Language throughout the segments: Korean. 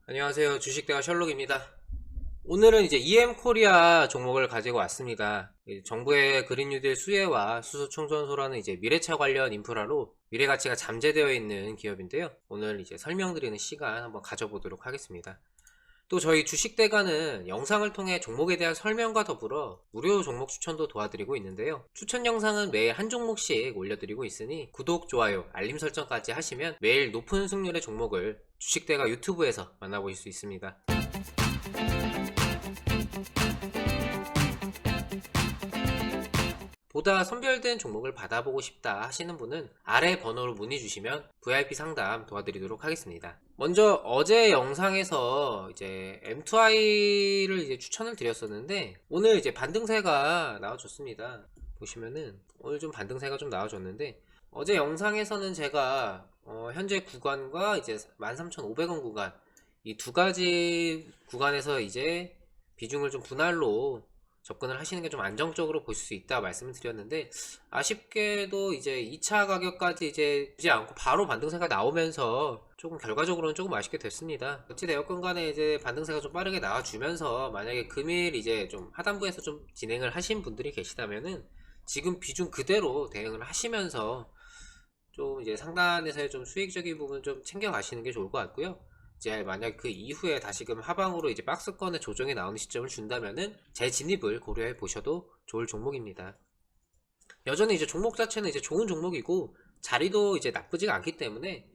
안녕하세요. 주식대가 셜록입니다. 오늘은 이제 EM코리아 종목을 가지고 왔습니다. 정부의 그린 뉴딜 수혜와 수소 충전소라는 이제 미래차 관련 인프라로 미래 가치가 잠재되어 있는 기업인데요. 오늘 이제 설명드리는 시간 한번 가져보도록 하겠습니다. 또 저희 주식대가는 영상을 통해 종목에 대한 설명과 더불어 무료 종목 추천도 도와드리고 있는데요. 추천 영상은 매일 한 종목씩 올려드리고 있으니 구독, 좋아요, 알림 설정까지 하시면 매일 높은 승률의 종목을 주식대가 유튜브에서 만나보실 수 있습니다. 보다 선별된 종목을 받아보고 싶다 하시는 분은 아래 번호로 문의 주시면 VIP 상담 도와드리도록 하겠습니다. 먼저 어제 영상에서 이제 M2I를 이제 추천을 드렸었는데 오늘 이제 반등세가 나와줬습니다. 보시면은 오늘 좀 반등세가 좀 나와줬는데 어제 영상에서는 제가 현재 구간과 이제 13,500원 구간 이 두 가지 구간에서 이제 비중을 좀 분할로 접근을 하시는 게 좀 안정적으로 보실 수 있다 말씀을 드렸는데 아쉽게도 이제 2차 가격까지 이제 보지 않고 바로 반등세가 나오면서 조금 결과적으로는 조금 아쉽게 됐습니다. 어찌되었건 간에 이제 반등세가 좀 빠르게 나와주면서 만약에 금일 이제 좀 하단부에서 좀 진행을 하신 분들이 계시다면은 지금 비중 그대로 대응을 하시면서 좀 이제 상단에서의 좀 수익적인 부분 좀 챙겨 가시는 게 좋을 것 같고요. 이제 만약 그 이후에 다시금 하방으로 이제 박스권의 조정이 나오는 시점을 준다면은 재진입을 고려해 보셔도 좋을 종목입니다. 여전히 이제 종목 자체는 이제 좋은 종목이고 자리도 이제 나쁘지가 않기 때문에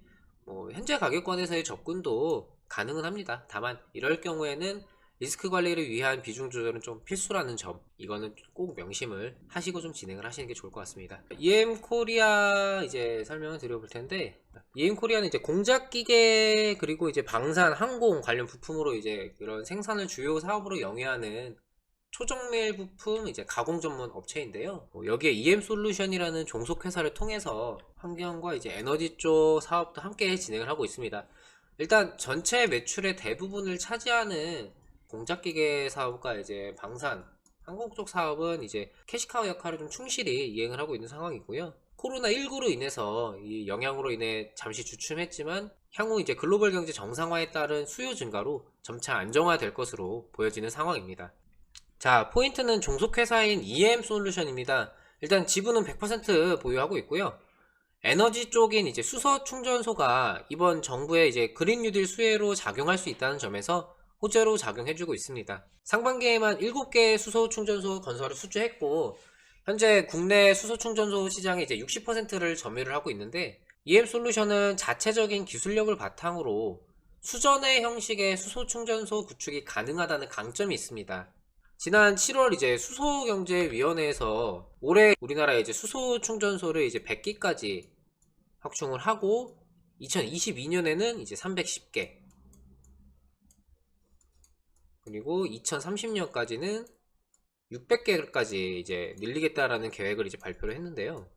뭐 현재 가격권에서의 접근도 가능은 합니다. 다만 이럴 경우에는 리스크 관리를 위한 비중 조절은 좀 필수라는 점, 이거는 꼭 명심을 하시고 좀 진행을 하시는 게 좋을 것 같습니다. EM코리아 이제 설명을 드려볼 텐데, EM코리아는 이제 공작기계 그리고 이제 방산, 항공 관련 부품으로 이제 그런 생산을 주요 사업으로 영위하는 초정밀 부품 이제 가공 전문 업체인데요. 여기에 EM솔루션이라는 종속 회사를 통해서 환경과 이제 에너지 쪽 사업도 함께 진행을 하고 있습니다. 일단 전체 매출의 대부분을 차지하는 공작기계 사업과 이제 방산, 항공 쪽 사업은 이제 캐시카우 역할을 좀 충실히 이행을 하고 있는 상황이고요. 코로나19로 인해서 이 영향으로 인해 잠시 주춤했지만 향후 이제 글로벌 경제 정상화에 따른 수요 증가로 점차 안정화될 것으로 보여지는 상황입니다. 자, 포인트는 종속회사인 EM솔루션입니다. 일단 지분은 100% 보유하고 있고요. 에너지 쪽인 이제 수소 충전소가 이번 정부의 이제 그린 뉴딜 수혜로 작용할 수 있다는 점에서 호재로 작용해주고 있습니다. 상반기에만 7개 수소 충전소 건설을 수주했고 현재 국내 수소 충전소 시장의 이제 60%를 점유를 하고 있는데 EM솔루션은 자체적인 기술력을 바탕으로 수전의 형식의 수소 충전소 구축이 가능하다는 강점이 있습니다. 지난 7월 이제 수소경제위원회에서 올해 우리나라의 이제 수소 충전소를 이제 100기까지 확충을 하고 2022년에는 이제 310개, 그리고 2030년까지는 600개까지 이제 늘리겠다라는 계획을 이제 발표를 했는데요.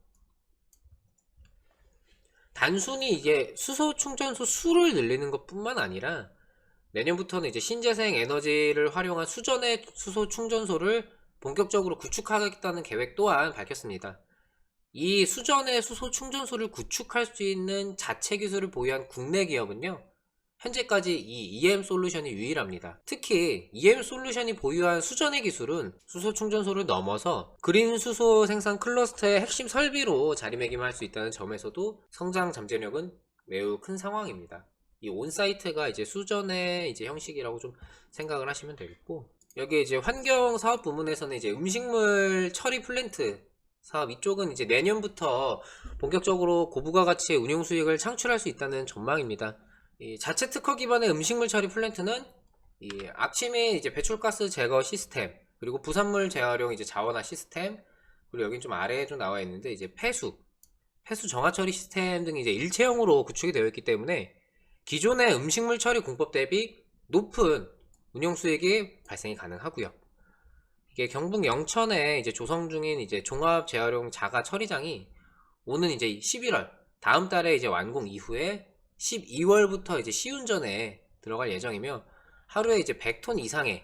단순히 이게 수소 충전소 수를 늘리는 것뿐만 아니라 내년부터는 이제 신재생 에너지를 활용한 수전의 수소 충전소를 본격적으로 구축하겠다는 계획 또한 밝혔습니다. 이 수전의 수소 충전소를 구축할 수 있는 자체 기술을 보유한 국내 기업은요, 현재까지 이 EM솔루션이 유일합니다. 특히 EM솔루션이 보유한 수전의 기술은 수소 충전소를 넘어서 그린 수소 생산 클러스터의 핵심 설비로 자리매김할 수 있다는 점에서도 성장 잠재력은 매우 큰 상황입니다. 이 온사이트가 이제 수전의 이제 형식이라고 좀 생각을 하시면 되겠고, 여기 이제 환경 사업 부문에서는 이제 음식물 처리 플랜트 사업, 이쪽은 이제 내년부터 본격적으로 고부가 가치의 운용 수익을 창출할 수 있다는 전망입니다. 이 자체 특허 기반의 음식물 처리 플랜트는 이 악취 및 이제 배출가스 제거 시스템, 그리고 부산물 재활용 이제 자원화 시스템, 그리고 여긴 좀 아래에 좀 나와 있는데 이제 폐수 정화 처리 시스템 등이 이제 일체형으로 구축이 되어 있기 때문에 기존의 음식물 처리 공법 대비 높은 운용 수익이 발생이 가능하고요. 이게 경북 영천에 이제 조성 중인 이제 종합 재활용 자가 처리장이 오는 이제 11월 다음 달에 이제 완공 이후에 12월부터 이제 시운전에 들어갈 예정이며 하루에 이제 100톤 이상의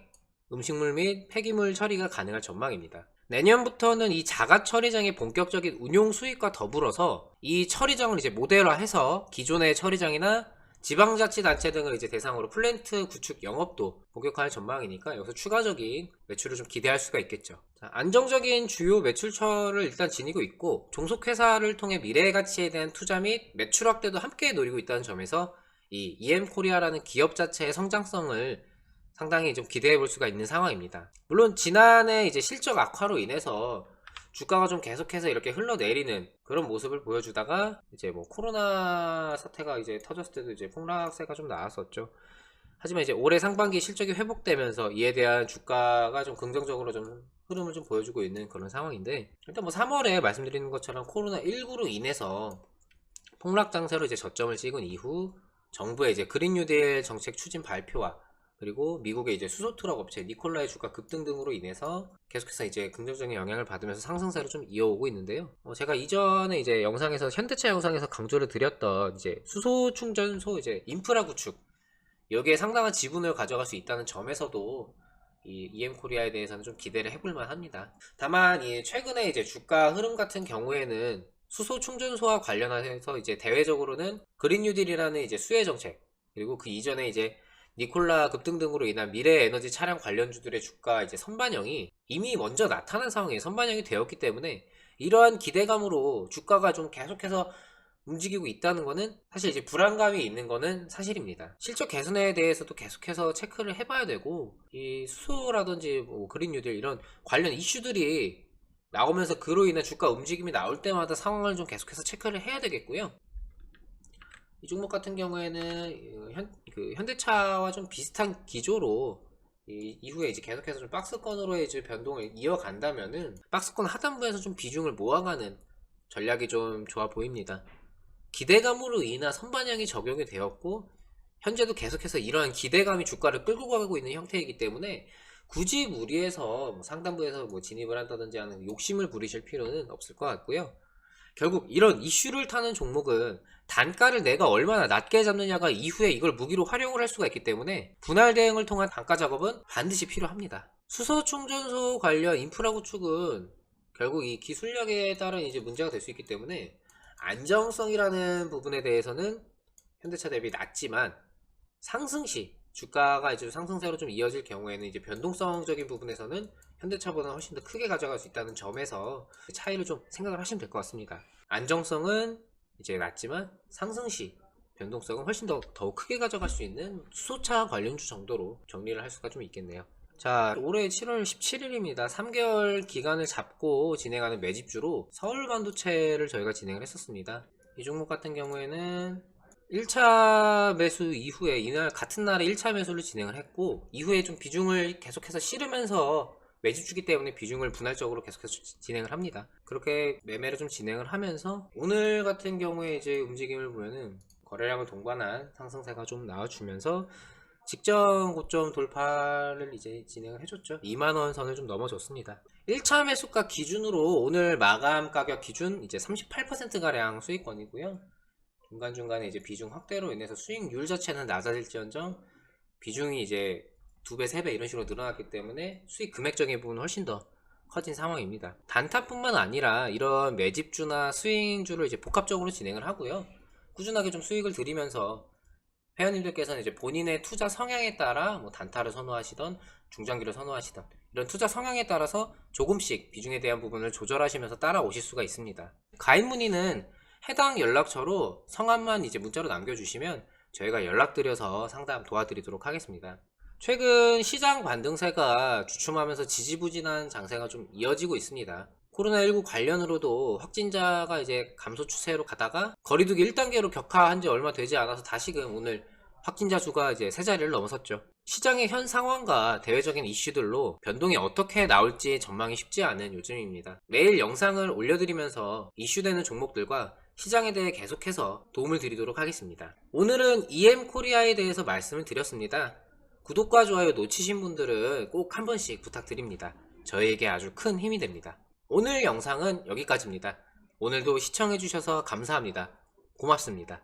음식물 및 폐기물 처리가 가능할 전망입니다. 내년부터는 이 자가 처리장의 본격적인 운용 수익과 더불어서 이 처리장을 이제 모델화해서 기존의 처리장이나 지방자치단체 등을 이제 대상으로 플랜트 구축 영업도 본격화할 전망이니까 여기서 추가적인 매출을 좀 기대할 수가 있겠죠. 자, 안정적인 주요 매출처를 일단 지니고 있고 종속회사를 통해 미래의 가치에 대한 투자 및 매출 확대도 함께 노리고 있다는 점에서 이 EM코리아라는 기업 자체의 성장성을 상당히 좀 기대해 볼 수가 있는 상황입니다. 물론 지난해 이제 실적 악화로 인해서 주가가 좀 계속해서 이렇게 흘러내리는 그런 모습을 보여주다가 이제 뭐 코로나 사태가 이제 터졌을 때도 이제 폭락세가 좀 나왔었죠. 하지만 이제 올해 상반기 실적이 회복되면서 이에 대한 주가가 좀 긍정적으로 좀 흐름을 좀 보여주고 있는 그런 상황인데, 일단 뭐 3월에 말씀드리는 것처럼 코로나19로 인해서 폭락 장세로 이제 저점을 찍은 이후 정부의 이제 그린 뉴딜 정책 추진 발표와 그리고 미국의 이제 수소 트럭 업체 니콜라의 주가 급등 등으로 인해서 계속해서 이제 긍정적인 영향을 받으면서 상승세를 좀 이어오고 있는데요. 제가 이전에 이제 영상에서 현대차 영상에서 강조를 드렸던 이제 수소 충전소 이제 인프라 구축, 여기에 상당한 지분을 가져갈 수 있다는 점에서도 이 EM코리아에 대해서는 좀 기대를 해볼만 합니다. 다만 이 최근에 이제 주가 흐름 같은 경우에는 수소 충전소와 관련해서 이제 대외적으로는 그린 뉴딜이라는 이제 수혜 정책, 그리고 그 이전에 이제 니콜라 급등 등으로 인한 미래 에너지 차량 관련주들의 주가 이제 선반영이 이미 먼저 나타난 상황에 선반영이 되었기 때문에 이러한 기대감으로 주가가 좀 계속해서 움직이고 있다는 거는 사실 이제 불안감이 있는 거는 사실입니다. 실적 개선에 대해서도 계속해서 체크를 해봐야 되고, 이 수소라든지 뭐 그린 뉴딜 이런 관련 이슈들이 나오면서 그로 인한 주가 움직임이 나올 때마다 상황을 좀 계속해서 체크를 해야 되겠고요. 이 종목 같은 경우에는 현대차와 좀 비슷한 기조로 이후에 이제 계속해서 좀 박스권으로의 이제 변동을 이어간다면은 박스권 하단부에서 좀 비중을 모아가는 전략이 좀 좋아 보입니다. 기대감으로 인한 선반영이 적용이 되었고 현재도 계속해서 이러한 기대감이 주가를 끌고 가고 있는 형태이기 때문에 굳이 무리해서 뭐 상단부에서 뭐 진입을 한다든지 하는 욕심을 부리실 필요는 없을 것 같고요. 결국 이런 이슈를 타는 종목은 단가를 내가 얼마나 낮게 잡느냐가 이후에 이걸 무기로 활용을 할 수가 있기 때문에 분할 대응을 통한 단가 작업은 반드시 필요합니다. 수소 충전소 관련 인프라 구축은 결국 이 기술력에 따른 이제 문제가 될 수 있기 때문에 안정성이라는 부분에 대해서는 현대차 대비 낮지만 상승시 주가가 이제 상승세로 좀 이어질 경우에는 이제 변동성적인 부분에서는 현대차보다 훨씬 더 크게 가져갈 수 있다는 점에서 차이를 좀 생각을 하시면 될 것 같습니다. 안정성은 이제 낮지만 상승시 변동성은 훨씬 더욱 크게 가져갈 수 있는 수소차 관련주 정도로 정리를 할 수가 좀 있겠네요. 자, 올해 7월 17일입니다. 3개월 기간을 잡고 진행하는 매집주로 서울반도체를 저희가 진행을 했었습니다. 이 종목 같은 경우에는 1차 매수 이후에 이날 같은 날에 1차 매수를 진행을 했고 이후에 좀 비중을 계속해서 실으면서 매집주기 때문에 비중을 분할적으로 계속해서 진행을 합니다. 그렇게 매매를 좀 진행을 하면서 오늘 같은 경우에 이제 움직임을 보면은 거래량을 동반한 상승세가 좀 나와주면서 직전 고점 돌파를 이제 진행을 해줬죠. 2만원 선을 좀 넘어줬습니다. 1차 매수가 기준으로 오늘 마감 가격 기준 이제 38%가량 수익권이고요. 중간중간에 이제 비중 확대로 인해서 수익률 자체는 낮아질지언정 비중이 이제 2배, 3배 이런 식으로 늘어났기 때문에 수익 금액적인 부분은 훨씬 더 커진 상황입니다. 단타뿐만 아니라 이런 매집주나 스윙주를 이제 복합적으로 진행을 하고요. 꾸준하게 좀 수익을 들이면서 회원님들께서는 이제 본인의 투자 성향에 따라 뭐 단타를 선호하시던 중장기를 선호하시던 이런 투자 성향에 따라서 조금씩 비중에 대한 부분을 조절하시면서 따라오실 수가 있습니다. 가입 문의는 해당 연락처로 성함만 이제 문자로 남겨주시면 저희가 연락드려서 상담 도와드리도록 하겠습니다. 최근 시장 반등세가 주춤하면서 지지부진한 장세가 좀 이어지고 있습니다. 코로나19 관련으로도 확진자가 이제 감소 추세로 가다가 거리두기 1단계로 격화한 지 얼마 되지 않아서 다시금 오늘 확진자 수가 이제 세 자리를 넘어섰죠. 시장의 현 상황과 대외적인 이슈들로 변동이 어떻게 나올지 전망이 쉽지 않은 요즘입니다. 매일 영상을 올려드리면서 이슈되는 종목들과 시장에 대해 계속해서 도움을 드리도록 하겠습니다. 오늘은 EM코리아에 대해서 말씀을 드렸습니다. 구독과 좋아요 놓치신 분들은 꼭 한 번씩 부탁드립니다. 저희에게 아주 큰 힘이 됩니다. 오늘 영상은 여기까지입니다. 오늘도 시청해주셔서 감사합니다. 고맙습니다.